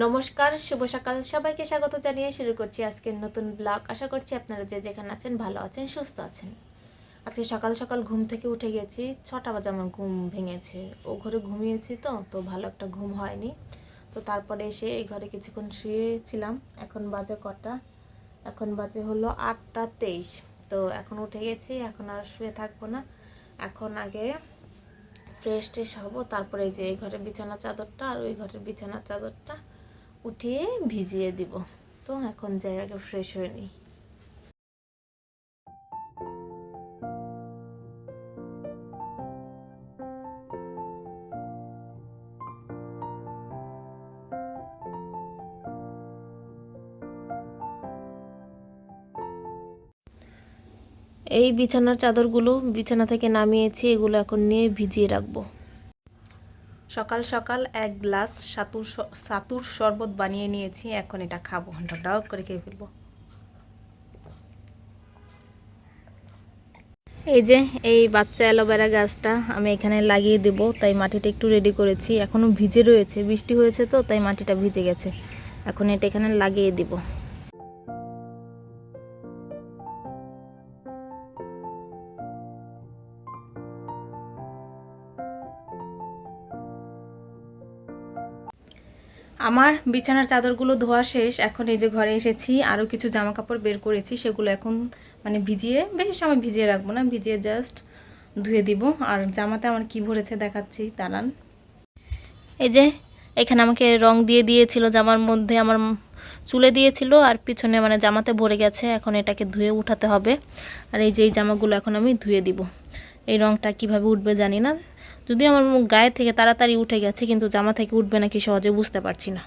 নমস্কার, শুভ সকাল। সবাইকে স্বাগত জানিয়ে শুরু করছি আজকের নতুন ব্লগ। আশা করছি আপনারা যে যেখানে আছেন ভালো আছেন, সুস্থ আছেন। আজকে সকাল সকাল ঘুম থেকে উঠে গেছি, 6টা বাজে আমার ঘুম ভেঙেছে। ও ঘরে ঘুমিয়েছি তো ভালো একটা ঘুম হয়নি। তো তারপরে এসে এই ঘরে কিছুক্ষণ শুয়েছিলাম। এখন বাজে কটা? এখন বাজে হলো 8টা 23। তো এখন উঠে গেছি, এখন আর শুয়ে থাকবো না। এখন আগে ফ্রেশ ট্রেশ হবো, তারপরে এই যে এই ঘরের বিছানা চাদরটা আর ওই ঘরের বিছানার চাদরটা উঠিয়ে ভিজিয়ে দিব। তো এখন যাই আগে ফ্রেশ হয়ে নিই। এই বিছানার চাদরগুলো বিছানা থেকে নামিয়েছি, এগুলো এখন নিয়ে ভিজিয়ে রাখবো। সকাল সকাল এক গ্লাস সাতুর শরবত বানিয়ে নিয়েছি, এখন এটা খাবো, ঢক করে খেয়ে ফেলবো। এই যে এই বাচ্চা অ্যালোভেরা গাছটা আমি এখানে লাগিয়ে দেব, তাই মাটিটা একটু রেডি করেছি। এখনও ভিজে রয়েছে, বৃষ্টি হয়েছে তো তাই মাটিটা ভিজে গেছে। এখন এটা এখানে লাগিয়ে দিব। আমার বিছানার চাদরগুলো ধোয়া শেষ। এখন এই যে ঘরে এসেছি, আরও কিছু জামা কাপড় বের করেছি, সেগুলো এখন ভিজিয়ে, বেশি সময় ভিজিয়ে রাখবো না, ভিজিয়ে জাস্ট ধুয়ে দিব। আর জামাতে আমার কি ভরেছে দেখাচ্ছি, দাঁড়ান। এই যে এখানে আমাকে রং দিয়ে দিয়েছিল জামার মধ্যে, আমার চুলে দিয়েছিল আর পিছনে জামাতে ভরে গেছে। এখন এটাকে ধুয়ে উঠাতে হবে। আর এই যে এই জামাগুলো এখন আমি ধুয়ে দিব। এই রংটা কিভাবে উঠবে জানি না, যদিও আমার গায়ে থেকে তাড়াতাড়ি উঠে গেছে, কিন্তু জামা থেকে উঠবে নাকি সহজে বুঝতে পারছি না।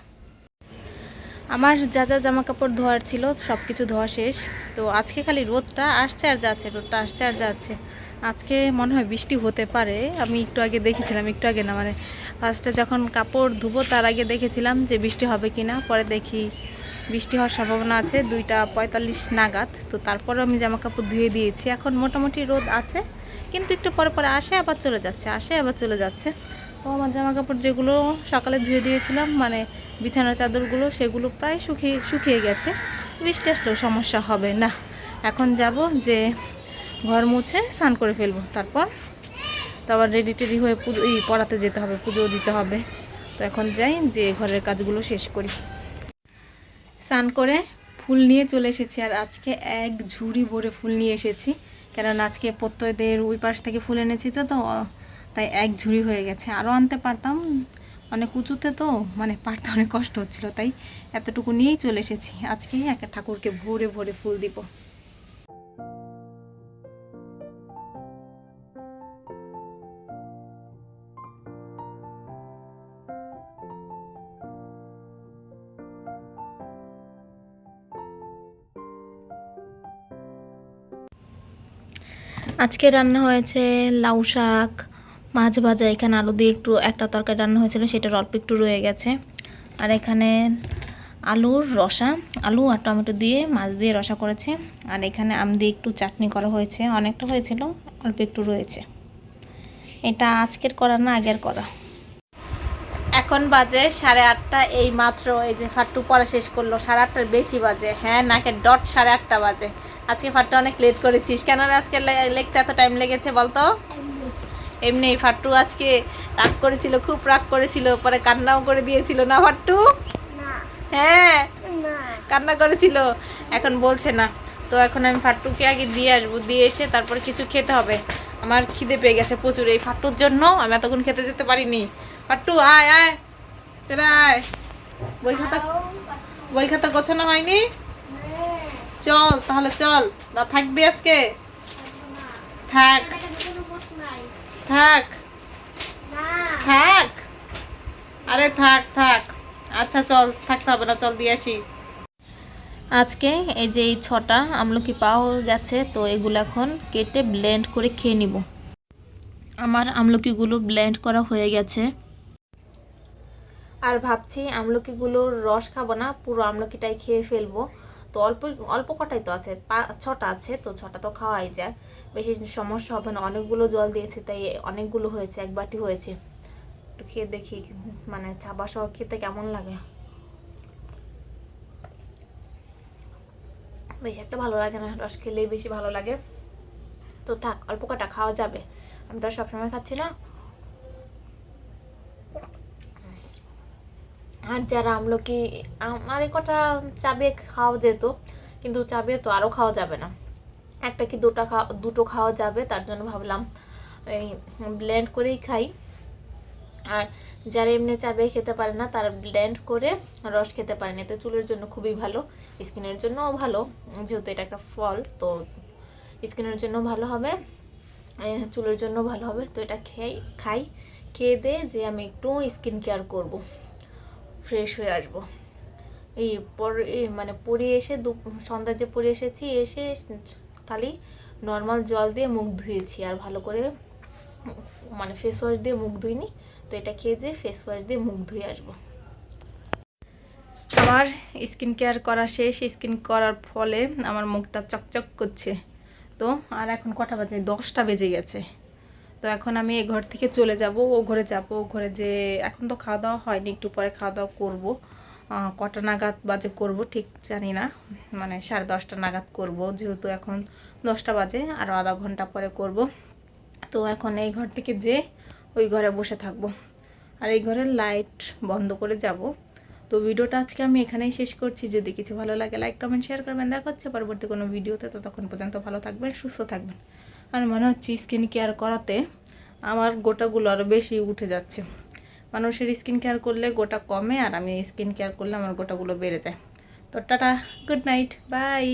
আমার যা যা জামা কাপড় ধোয়ার ছিল সব কিছু ধোয়া শেষ। তো আজকে খালি রোদটা আসছে আর যাচ্ছে, রোদটা আসছে আর যাচ্ছে। আজকে মনে হয় বৃষ্টি হতে পারে। আমি একটু আগে দেখেছিলাম, একটু আগে না ফার্স্টে যখন কাপড় ধুবো তার আগে দেখেছিলাম যে বৃষ্টি হবে কি না। পরে দেখি বৃষ্টি হওয়ার সম্ভাবনা আছে 2টা 45 নাগাদ। তো তারপরে আমি জামা কাপড় ধুয়ে দিয়েছি। এখন মোটামুটি রোদ আছে, কিন্তু একটু পরে পরে আসে আবার চলে যাচ্ছে, আসে আবার চলে যাচ্ছে। তো আমার জামা কাপড় যেগুলো সকালে ধুয়ে দিয়েছিলাম, বিছানার চাদরগুলো, সেগুলো প্রায় শুকিয়ে গেছে। বৃষ্টি আসলেও সমস্যা হবে না। এখন যাব যে ঘর মুছে স্নান করে ফেলবো, তারপর তো আবার রেডি টেডি হয়ে পড়াতে যেতে হবে, পুজোও দিতে হবে। তো এখন যাই যে ঘরের কাজগুলো শেষ করি। স্নান করে ফুল নিয়ে চলে এসেছি, আর আজকে এক ঝুড়ি ভরে ফুল নিয়ে এসেছি, কেননা আজকে প্রত্যয়দের ওই পাশ থেকে ফুল এনেছি তো তাই এক ঝুড়ি হয়ে গেছে। আরও আনতে পারতাম, অনেক উঁচুতে তো পারতে অনেক কষ্ট হচ্ছিল, তাই এতটুকু নিয়েই চলে এসেছি। আজকে একটা ঠাকুরকে ভরে ভরে ফুল দিব। আজকে রান্না হয়েছে লাউ শাক, মাছ ভাজা, এখানে আলু দিয়ে একটা তরকারি রান্না হয়েছিল, সেটার অল্প একটু রয়ে গেছে। আর এখানে আলুর রসা, আলু আর টমেটো দিয়ে মাছ দিয়ে রসা করেছে। আর এখানে আম দিয়ে একটু চাটনি করা হয়েছে, অনেকটা হয়েছিল, অল্প একটু রয়েছে। এটা আজকের করা না, আগের করা। এখন বাজে 8:30। এই মাত্র এই যে ফাট্টু পড়া শেষ করলো, 8:30-এর বেশি বাজে। হ্যাঁ, নাকের ডট 8:30 বাজে। আজকে ফাট্টু অনেক লেট করেছিস কেন রে? আজকে লিখতে এত টাইম লেগেছে বলতো? এমনি ফাট্টু আজকে রাগ করেছিল, খুব রাগ করেছিল, পরে কান্নাও করে দিয়েছিল না ফাট্টু? হ্যাঁ, কান্না করেছিল, এখন বলছে না। তো এখন আমি ফাট্টুকে আগে দিয়ে আসবো, দিয়ে এসে তারপরে কিছু খেতে হবে। আমার খিদে পেয়ে গেছে প্রচুর, এই ফাট্টুর জন্য আমি এতক্ষণ খেতে যেতে পারিনি। ফাট্টু আয় আয়, চলে আয়। বই খাতা গোছানো হয়নি? চল তাহলে, চল। না থাকবি আজকে? থাক থাক থাক, আরে থাক থাক। আচ্ছা চল, থাকতে হবে না, চল দিয়ে আসি। আজকে এই যে এই 6টা আমলকি পাওয়া গেছে, তো এগুলো এখন কেটে ব্লেন্ড করে খেয়ে নিব। আমার আমলকিগুলো ব্লেন্ড করা হয়ে গেছে। আর ভাবছি আমলকিগুলোর রস খাবো না, পুরো আমলকিটাই খেয়ে ফেলবো। তো অল্প অল্প কটাই তো আছে, 6টা আছে, তো 6টা তো খাওয়াই যায়, বেশি সমস্যা হবে না। অনেকগুলো জল দিয়েছে তাই অনেকগুলো হয়েছে, 1 বাটি হয়েছে। একটু খেয়ে দেখি চাবা সহ খেতে কেমন লাগে। বেশি একটা ভালো লাগে না, রস খেলেই বেশি ভালো লাগে। তো থাক, অল্প কটা খাওয়া যাবে, আমি তো আর সবসময় খাচ্ছি না। আর যারা আমলকি, আর এই কটা চাবে খাওয়া যেত, কিন্তু চাবে তো আরও খাওয়া যাবে না, একটা কি দুটো খাওয়া যাবে, তার জন্য ভাবলাম এই ব্লেন্ড করেই খাই। আর যারা এমনি চাবে খেতে পারে না, তারা ব্লেন্ড করে রস খেতে পারেন, এতে চুলের জন্য খুবই ভালো, স্কিনের জন্যও ভালো, যেহেতু এটা একটা ফল, তো স্কিনের জন্য ভালো হবে, চুলের জন্য ভালো হবে। তো এটা খাই, খেয়ে দিয়ে যে আমি একটু স্কিন কেয়ার করব, ফ্রেশ হয়ে আসবো। মানে পরে এসে সন্ধ্যা যে পরে এসেছি, এসে খালি নর্মাল জল দিয়ে মুখ ধুয়েছি, আর ভালো করে মানে ফেস ওয়াশ দিয়ে মুখ ধুইনি। তো এটা খেয়ে যে ফেস ওয়াশ দিয়ে মুখ ধুয়ে আসবো। আমার স্কিন কেয়ার করা শেষ, স্কিন করার ফলে আমার মুখটা চকচক করছে। তো আর এখন কটা বাজে, 10টা বেজে গেছে। তো এখন আমি এই ঘর থেকে চলে যাব, ও ঘরে যাব, ও ঘরে যে এখন তো খাওয়া দাওয়া হয়নি, একটু পরে খাওয়া দাওয়া করবো। কটা নাগাদ বাজে করব ঠিক জানি না, মানে 10:30 নাগাদ করব, যেহেতু এখন 10টা বাজে, আরও আধা ঘন্টা পরে করব। তো এখন এই ঘর থেকে যে ওই ঘরে বসে থাকব, আর এই ঘরের লাইট বন্ধ করে যাব। তো ভিডিওটা আজকে আমি এখানেই শেষ করছি। যদি কিছু ভালো লাগে লাইক কমেন্ট শেয়ার করবেন। দেখা হচ্ছে পরবর্তী কোনো ভিডিওতে। তো তখন পর্যন্ত ভালো থাকবেন, সুস্থ থাকবেন। আর মনে হচ্ছে স্কিন কেয়ার করাতে আমার গোটাগুলো আরও বেশি উঠে যাচ্ছে। মানুষের স্কিন কেয়ার করলে গোটা কমে, আর আমি স্কিন কেয়ার করলে আমার গোটাগুলো বেড়ে যায়। তো টাটা, গুড নাইট, বাই।